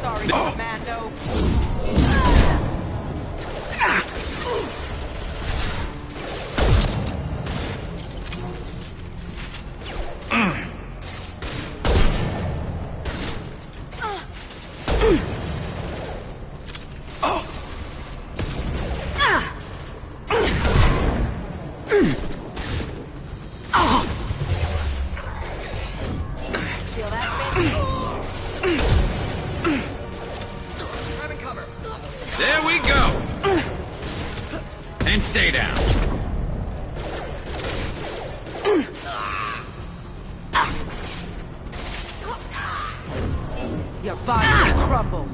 Sorry, Commando. There we go. And stay down. Your body will crumble.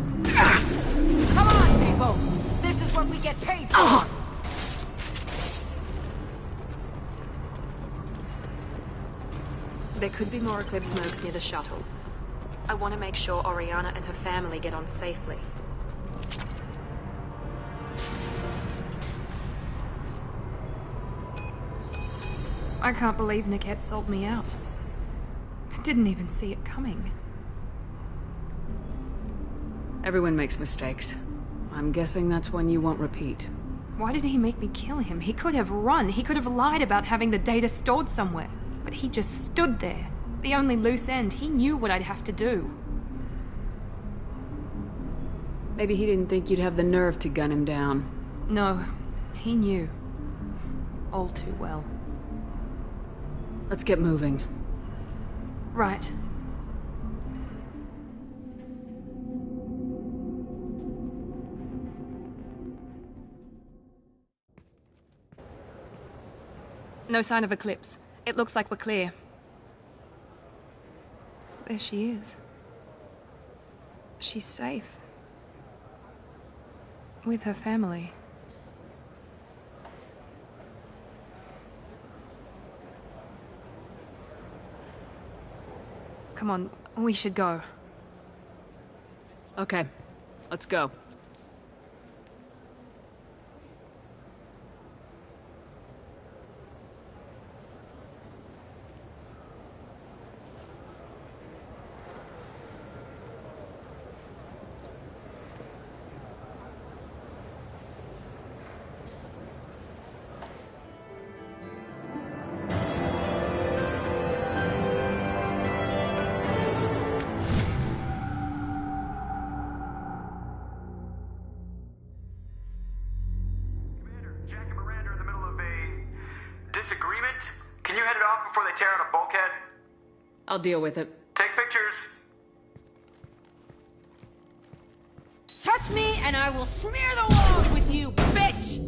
Come on, people. This is what we get paid for. There could be more Eclipse smokes near the shuttle. I want to make sure Oriana and her family get on safely. I can't believe Niket sold me out. I didn't even see it coming. Everyone makes mistakes. I'm guessing that's one you won't repeat. Why did he make me kill him? He could have run. He could have lied about having the data stored somewhere. But he just stood there. The only loose end. He knew what I'd have to do. Maybe he didn't think you'd have the nerve to gun him down. No, he knew. All too well. Let's get moving. Right. No sign of Eclipse. It looks like we're clear. There she is. She's safe. With her family. Come on, we should go. Okay, let's go. I'll deal with it. Take pictures. Touch me and I will smear the walls with you, bitch!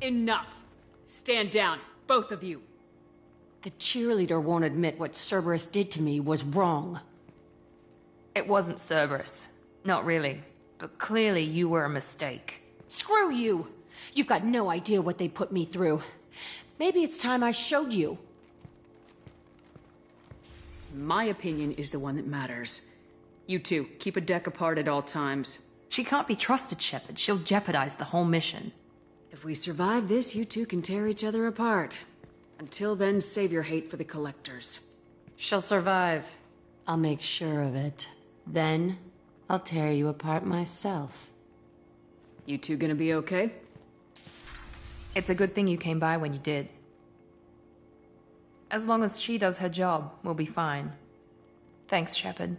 Enough. Stand down, both of you. The cheerleader won't admit what Cerberus did to me was wrong. It wasn't Cerberus. Not really. But clearly you were a mistake. Screw you! You've got no idea what they put me through. Maybe it's time I showed you. My opinion is the one that matters. You two, keep a deck apart at all times. She can't be trusted, Shepard. She'll jeopardize the whole mission. If we survive this, you two can tear each other apart. Until then, save your hate for the Collectors. She'll survive. I'll make sure of it. Then, I'll tear you apart myself. You two gonna be okay? It's a good thing you came by when you did. As long as she does her job, we'll be fine. Thanks, Shepard.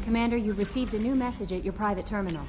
Commander, you've received a new message at your private terminal.